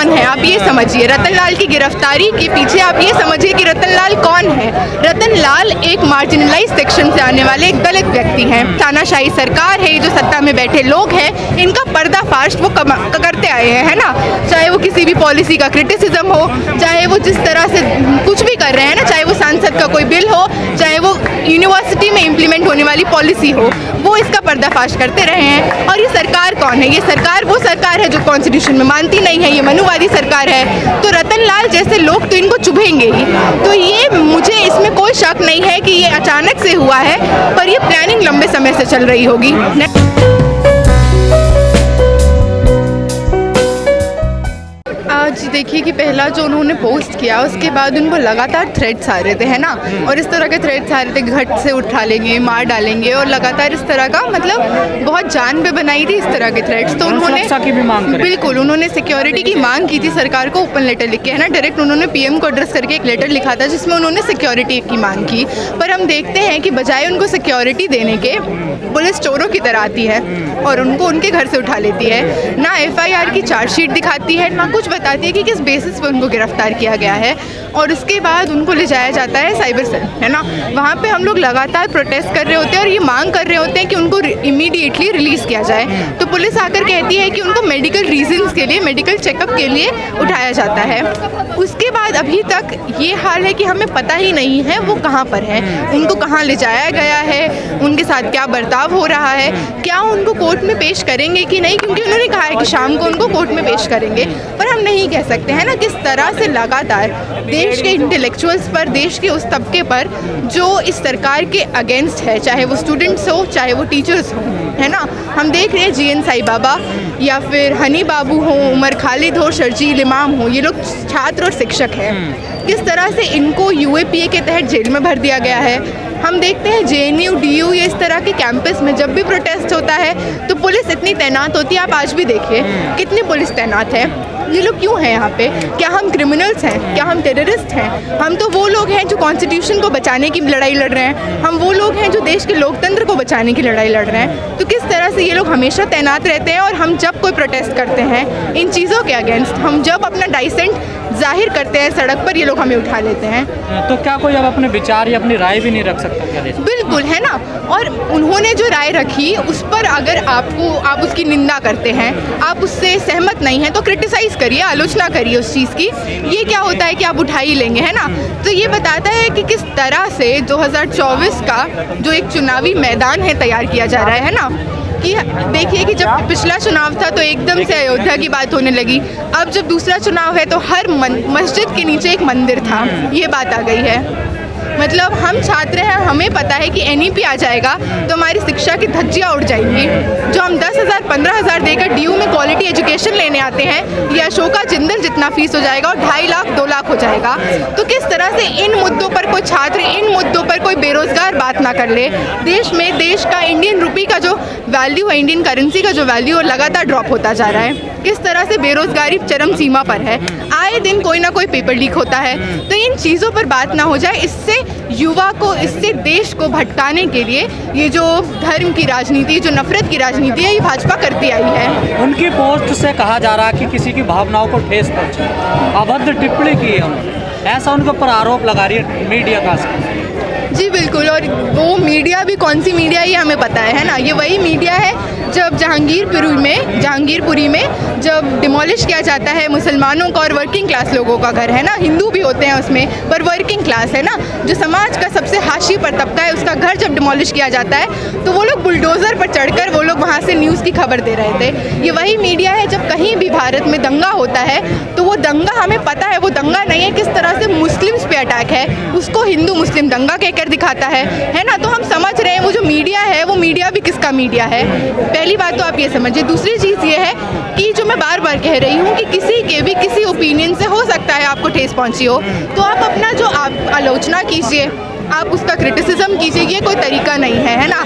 Reason है, आप ये समझिए। रतन लाल की गिरफ्तारी के पीछे आप ये समझिए कि रतन लाल कौन है। रतन लाल एक मार्जिनलाइज सेक्शन से आने वाले एक दलित व्यक्ति हैं। तानाशाही सरकार है, जो सत्ता में बैठे लोग हैं, इनका पर्दाफाश वो करते आए हैं, है ना। चाहे वो किसी भी पॉलिसी का क्रिटिसिज्म हो, चाहे वो जिस तरह से कुछ भी कर रहे हैं ना, चाहे वो सांसद का कोई बिल हो, चाहे वो यूनिवर्सिटी में इम्प्लीमेंट होने वाली पॉलिसी हो, वो इसका पर्दाफाश करते रहे हैं। और ये सरकार कौन है? ये सरकार वो सरकार है जो कॉन्स्टिट्यूशन में मानती नहीं है, ये मनुवादी सरकार है। तो रतन लाल जैसे लोग तो इनको चुभेंगे ही। तो ये मुझे इसमें कोई शक नहीं है कि ये अचानक से हुआ है, पर ये प्लानिंग लंबे समय से चल रही होगी। आज देखिए कि पहला जो उन्होंने पोस्ट किया, उसके बाद उनको लगातार थ्रेट्स आ रहे थे, है ना। और इस तरह के थ्रेट्स आ रहे थे, घट से उठा लेंगे, मार डालेंगे, और लगातार इस तरह का, मतलब बहुत जान पे बनाई थी इस तरह के थ्रेट्स। तो उन्होंने बिल्कुल उन्होंने सिक्योरिटी की मांग की थी सरकार को, ओपन लेटर लिख के, है ना। डायरेक्ट उन्होंने पीएम को एड्रेस करके एक लेटर लिखा था जिसमें उन्होंने सिक्योरिटी की मांग की। पर हम देखते हैं कि बजाय उनको सिक्योरिटी देने के, पुलिस चोरों की तरह आती है और उनको उनके घर से उठा लेती है। ना एफआईआर की चार्जशीट दिखाती है, ना कुछ बताती है कि किस बेसिस पर उनको गिरफ्तार किया गया है। और उसके बाद उनको ले जाया जाता है साइबर सेल, है ना। वहाँ पे हम लोग लगातार प्रोटेस्ट कर रहे होते हैं और ये मांग कर रहे होते हैं कि उनको इमीडिएटली रिलीज़ किया जाए। तो पुलिस आकर कहती है कि उनको मेडिकल रीजंस के लिए, मेडिकल चेकअप के लिए उठाया जाता है। उसके बाद अभी तक ये हाल है कि हमें पता ही नहीं है वो कहाँ पर है, उनको कहाँ ले जाया गया है, उनके साथ क्या बर्ताव हो रहा है, क्या उनको कोर्ट में पेश करेंगे कि नहीं, क्योंकि उन्होंने कहा है कि शाम को उनको कोर्ट में पेश करेंगे। पर हम नहीं कह सकते हैं ना किस तरह से लगातार देश के इंटेलेक्चुअल्स पर, देश के उस तबके पर जो इस सरकार के अगेंस्ट है, चाहे वो स्टूडेंट्स हो, चाहे वो टीचर्स हो, है ना। हम देख रहे हैं जीएन साई बाबा या फिर हनी बाबू हो, उमर खालिद हो, शर्जील इमाम हो, ये लोग छात्र और शिक्षक हैं। किस तरह से इनको यूएपीए के तहत जेल में भर दिया गया है। हम देखते हैं जेएनयू, डीयू, ये इस तरह के कैंपस में जब भी प्रोटेस्ट होता है तो पुलिस इतनी तैनात होती है। आप आज भी देखिए कितनी पुलिस तैनात है। ये लोग क्यों हैं यहाँ पे? क्या हम क्रिमिनल्स हैं? क्या हम टेररिस्ट हैं? हम तो वो लोग हैं जो कॉन्स्टिट्यूशन को बचाने की लड़ाई लड़ रहे हैं। हम वो लोग हैं जो देश के लोकतंत्र को बचाने की लड़ाई लड़ रहे हैं। तो किस तरह से ये लोग हमेशा तैनात रहते हैं और हम जब कोई प्रोटेस्ट करते हैं इन चीज़ों के अगेंस्ट, हम जब अपना डाइसेंट जाहिर करते हैं सड़क पर, ये लोग हमें उठा लेते हैं। तो क्या कोई अब अपने विचार या अपनी राय भी नहीं रख सकता क्या? बिल्कुल, है ना। और उन्होंने जो राय रखी उस पर अगर आप उसकी निंदा करते हैं, आप उससे सहमत नहीं हैं, तो क्रिटिसाइज़ करिए, आलोचना करिए उस चीज़ की। ये क्या होता है कि आप उठा ही लेंगे, है ना। तो ये बताता है कि किस तरह से 2024 का जो एक चुनावी मैदान है तैयार किया जा रहा है ना। कि देखिए कि जब पिछला चुनाव था तो एकदम से अयोध्या की बात होने लगी। अब जब दूसरा चुनाव है तो हर मस्जिद के नीचे एक मंदिर था, ये बात आ गई है। मतलब हम छात्र हैं, हमें पता है कि एनईपी आ जाएगा तो हमारी शिक्षा की धज्जियाँ उड़ जाएंगी। जो हम 10,000 15,000 देकर डीयू में क्वालिटी एजुकेशन लेने आते हैं, ये अशोका जिंदल जितना फीस हो जाएगा और 2.5 लाख 2 लाख हो जाएगा। तो किस तरह से इन मुद्दों पर कोई छात्र, इन मुद्दों पर कोई बेरोजगार बात ना कर ले। देश में देश का इंडियन रुपी का जो वैल्यू है, इंडियन करेंसी का जो वैल्यू है, लगातार ड्रॉप होता जा रहा है। किस तरह से बेरोजगारी चरम सीमा पर है, आए दिन कोई ना कोई पेपर लीक होता है। तो इन चीज़ों पर बात ना हो जाए, इससे युवा को, इससे देश को भटकाने के लिए ये जो धर्म की राजनीति, जो नफरत की राजनीति है, ये भाजपा करती आई है। उनकी पोस्ट से कहा जा रहा है कि किसी की भावनाओं को ठेस पहुंची, अभद्र टिप्पणी की है उन्होंने, ऐसा उनके ऊपर आरोप लगा रही है मीडिया का। जी बिल्कुल, और वो मीडिया भी कौन सी मीडिया ये हमें पता है ना। ये वही मीडिया है जब जहांगीरपुरी में जब डिमोलिश किया जाता है मुसलमानों का और वर्किंग क्लास लोगों का घर, है ना। हिंदू भी होते हैं उसमें, पर वर्किंग क्लास है ना, जो समाज का सबसे हाशिए पर तबका है, उसका घर जब डिमोलिश किया जाता है तो वो लोग बुलडोज़र पर चढ़कर वो लोग वहाँ से न्यूज़ की खबर दे रहे थे। ये वही मीडिया है जब कहीं भी भारत में दंगा होता है तो वो दंगा, हमें पता है वो दंगा नहीं है, किस तरह से मुस्लिम्स पे अटैक है, उसको हिंदू मुस्लिम दंगा कहकर दिखाता है ना। तो हम समझ रहे हैं वो जो मीडिया है, वो मीडिया भी किसका मीडिया है, पहली बात तो आप ये समझिए। दूसरी चीज़ ये है कि जो मैं बार बार कह रही हूँ कि किसी के भी किसी ओपिनियन से हो सकता है आपको ठेस पहुँची हो, तो आप अपना जो आप आलोचना कीजिए, आप उसका क्रिटिसिज्म कीजिए, ये कोई तरीका नहीं है ना।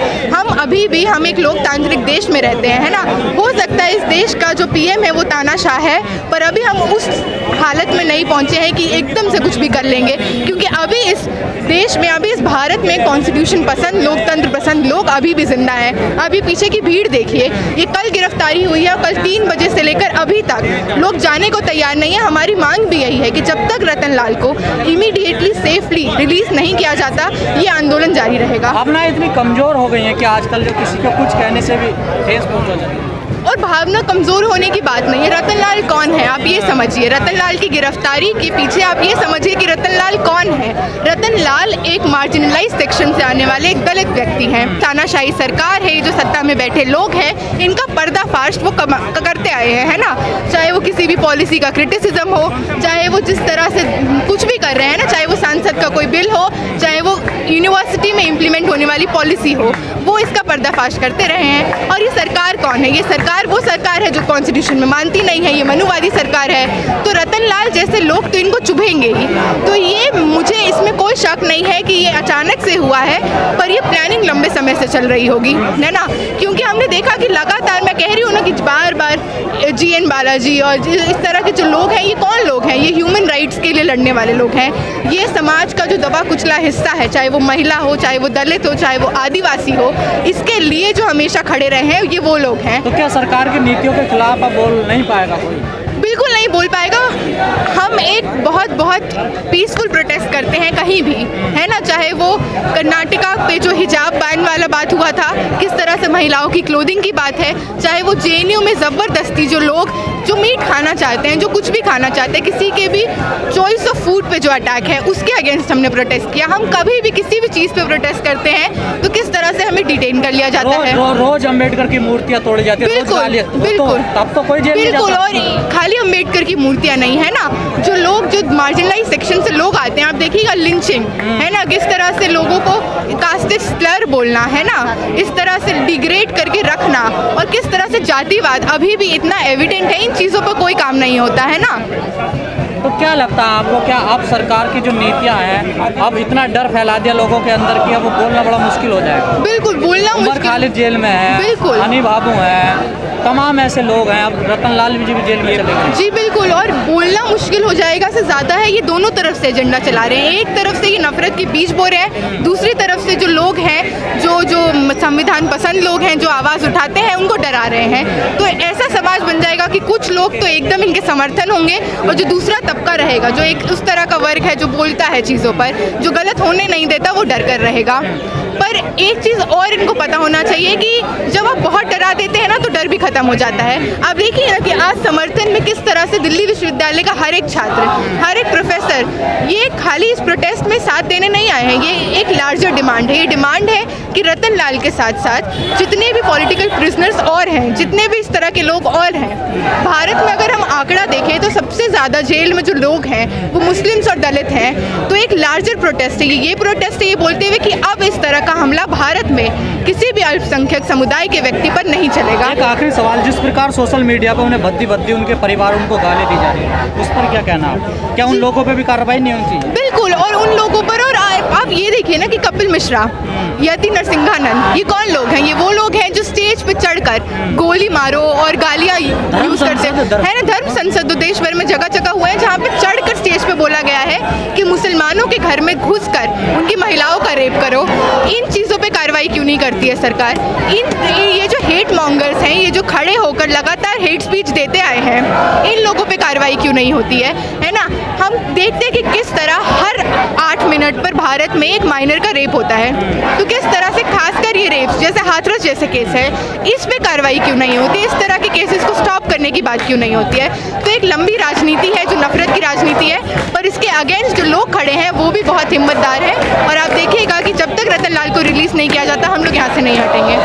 हम एक लोकतांत्रिक देश में रहते हैं, है ना। हो सकता है इस देश का जो पीएम है वो तानाशाह है, पर अभी हम उस हालत में नहीं पहुंचे हैं कि एकदम से कुछ भी कर लेंगे, क्योंकि अभी इस देश में, अभी इस भारत में कॉन्स्टिट्यूशन पसंद, लोकतंत्र पसंद लोग अभी भी जिंदा हैं। अभी पीछे की भीड़ देखिए, ये कल गिरफ्तारी हुई है, कल 3 बजे से लेकर अभी तक लोग जाने को तैयार नहीं है। हमारी मांग भी यही है कि जब तक रतन लाल को इमीडिएटली सेफली रिलीज नहीं किया जाता, ये आंदोलन जारी रहेगा। भावना इतनी कमजोर हो गई है कि आजकल जो किसी को कुछ कहने से भी ठेस पहुंचा जाती है। और भावना कमज़ोर होने की बात नहीं है। रतन लाल कौन है, आप ये समझिए। रतन लाल की गिरफ्तारी के पीछे आप ये समझिए कि रतन लाल कौन है। रतन लाल एक मार्जिनलाइज सेक्शन से आने वाले एक दलित व्यक्ति हैं। तानाशाही सरकार है, जो सत्ता में बैठे लोग हैं, इनका पर्दाफाश वो करते आए हैं, है ना। चाहे वो किसी भी पॉलिसी का क्रिटिसिज्म हो, चाहे वो जिस तरह से कुछ भी कर रहे हैं ना, चाहे वो सांसद का कोई बिल हो, चाहे वो यूनिवर्सिटी में इम्प्लीमेंट होने वाली पॉलिसी हो, वो इसका पर्दाफाश करते रहे हैं। और ये सरकार कौन है? ये सरकार वो सरकार है जो कॉन्स्टिट्यूशन में मानती नहीं है, ये मनुवादी सरकार है। तो रतन लाल जैसे लोग तो इनको चुभेंगे ही। तो ये मुझे इसमें कोई शक नहीं है कि ये अचानक से हुआ है, पर ये प्लानिंग लंबे समय से चल रही होगी, है ना। क्योंकि हमने देखा कि लगातार, मैं कह रही हूँ ना कि बार बार GN बालाजी और इस तरह के जो लोग हैं, ये कौन लोग हैं? ये ह्यूमन राइट्स के लिए लड़ने वाले लोग हैं। ये समाज का जो दबा कुचला हिस्सा है, चाहे वो महिला हो, चाहे वो दलित हो, चाहे वो आदिवासी हो, इसके लिए जो हमेशा खड़े रहे हैं, ये वो लोग हैं। तो क्या सरकार की नीतियों के खिलाफ अब बोल नहीं पाएगा कोई? बिल्कुल नहीं बोल पाएगा। हम एक बहुत पीसफुल प्रोटेस्ट करते हैं कहीं भी, है ना। चाहे वो कर्नाटका पे जो हिजाब बैन वाला बात हुआ था, किस तरह से महिलाओं की क्लोथिंग की बात है, चाहे वो JNU में ज़बरदस्ती जो लोग जो मीट खाना चाहते हैं, जो कुछ भी खाना चाहते हैं, किसी के भी चॉइस ऑफ फूड पे जो अटैक है, उसके अगेंस्ट हमने प्रोटेस्ट किया। हम कभी भी किसी भी चीज़ पे प्रोटेस्ट करते हैं तो किस तरह से हमें डिटेन कर लिया जाता है। रोज अम्बेडकर की मूर्तियाँ तोड़ी जाती है। बिल्कुल, तब तो कोई जेल नहीं जाता। और खाली अम्बेडकर की मूर्तियाँ नहीं, है ना। जो लोग, जो मार्जिनलाइज सेक्शन से लोग आते हैं, आप देखिएगा लिंचिंग, है ना, किस तरह से लोगों को कास्टिस्ट स्लर बोलना, है ना, इस तरह से डिग्रेड करके रखना, और किस तरह से जातिवाद अभी भी इतना एविडेंट है। इन चीज़ों पर कोई काम नहीं होता है ना। तो क्या लगता है आपको, क्या अब सरकार की जो नीतियां हैं, अब इतना डर फैला दिया लोगों के अंदर कि अब वो बोलना बड़ा मुश्किल हो जाएगा? बिल्कुल, बोलना मुश्किल। खालिद जेल में है, बिल्कुल, हनी बाबू है, तमाम ऐसे लोग हैं। अब रतन लाल जी भी जेल में चले गए। जी बिल्कुल, और बोलना मुश्किल हो जाएगा से ज़्यादा है, ये दोनों तरफ से एजेंडा चला रहे हैं। एक तरफ से ये नफरत के बीज बो रहे हैं, दूसरी तरफ से जो लोग हैं, जो संविधान पसंद लोग हैं, जो आवाज़ उठाते हैं, उनको डरा रहे हैं। तो ऐसा समाज बन जाएगा कि कुछ लोग तो एकदम इनके समर्थन होंगे, और जो दूसरा तबका रहेगा, जो एक उस तरह का वर्ग है जो बोलता है चीज़ों पर, जो गलत होने नहीं देता, वो डर कर रहेगा। पर एक चीज़ और इनको पता होना चाहिए कि जब आप बहुत डरा देते हैं ना, तो डर भी खत्म हो जाता है। आप देखिए ना कि आज समर्थन में किस तरह से दिल्ली विश्वविद्यालय का हर एक छात्र, हर एक प्रोफेसर, ये खाली इस प्रोटेस्ट में साथ देने नहीं आए हैं। ये एक लार्जर डिमांड है। ये डिमांड है कि रतन लाल के साथ साथ जितने भी पॉलिटिकल प्रिजनर्स और हैं, जितने भी इस तरह के लोग और हैं, भारत में अगर हम आंकड़ा देखें तो सबसे ज़्यादा जेल में जो लोग हैं वो मुस्लिम्स और दलित हैं। तो एक लार्जर प्रोटेस्ट है ये प्रोटेस्ट है, ये बोलते हुए कि अब इस तरह का हमला भारत में किसी भी अल्पसंख्यक समुदाय के व्यक्ति पर नहीं चलेगा। एक आखिरी सवाल, जिस प्रकार सोशल मीडिया पर उन्हें भद्दी उनके परिवार उनको गाली दी जा रही है, उस पर क्या कहना है? क्या उन लोगों पर भी कार्रवाई नहीं होनी चाहिए? बिल्कुल, और उन लोगों पर, और आप ये देखिए ना कि कपिल मिश्रा, यति नरसिंहानंद, ये कौन लोग हैं? ये वो लोग हैं जो स्टेज पे चढ़कर गोली मारो और गालियाँ यूज करते हैं, है ना। धर्म संसद देश भर में जगह जगह हुए हैं जहाँ पे चढ़कर स्टेज पे बोला गया है कि मुसलमानों के घर में घुसकर उनकी महिलाओं का रेप करो। इन चीज़ों पे कार्रवाई क्यों नहीं करती है सरकार? ये जो हेट मॉन्गर्स हैं, ये जो खड़े होकर लगातार हेट स्पीच देते आए हैं, इन लोगों पे कार्रवाई क्यों नहीं होती है ना। हम देखते हैं कि किस तरह हर 8 मिनट पर भारत में एक माइनर का रेप होता है। तो किस तरह से, खासकर ये रेप्स जैसे हाथरस जैसे केस है, इस पे कार्रवाई क्यों नहीं होती? इस तरह के केसेस को स्टॉप करने की बात क्यों नहीं होती है? तो एक लंबी राजनीति है जो नफरत की राजनीति है, पर इसके अगेंस्ट जो लोग खड़े हैं वो भी बहुत हिम्मतदार हैं। और आप देखिएगा कि जब तक रतन लाल को रिलीज़ नहीं किया जाता, हम लोग यहाँ से नहीं हटेंगे।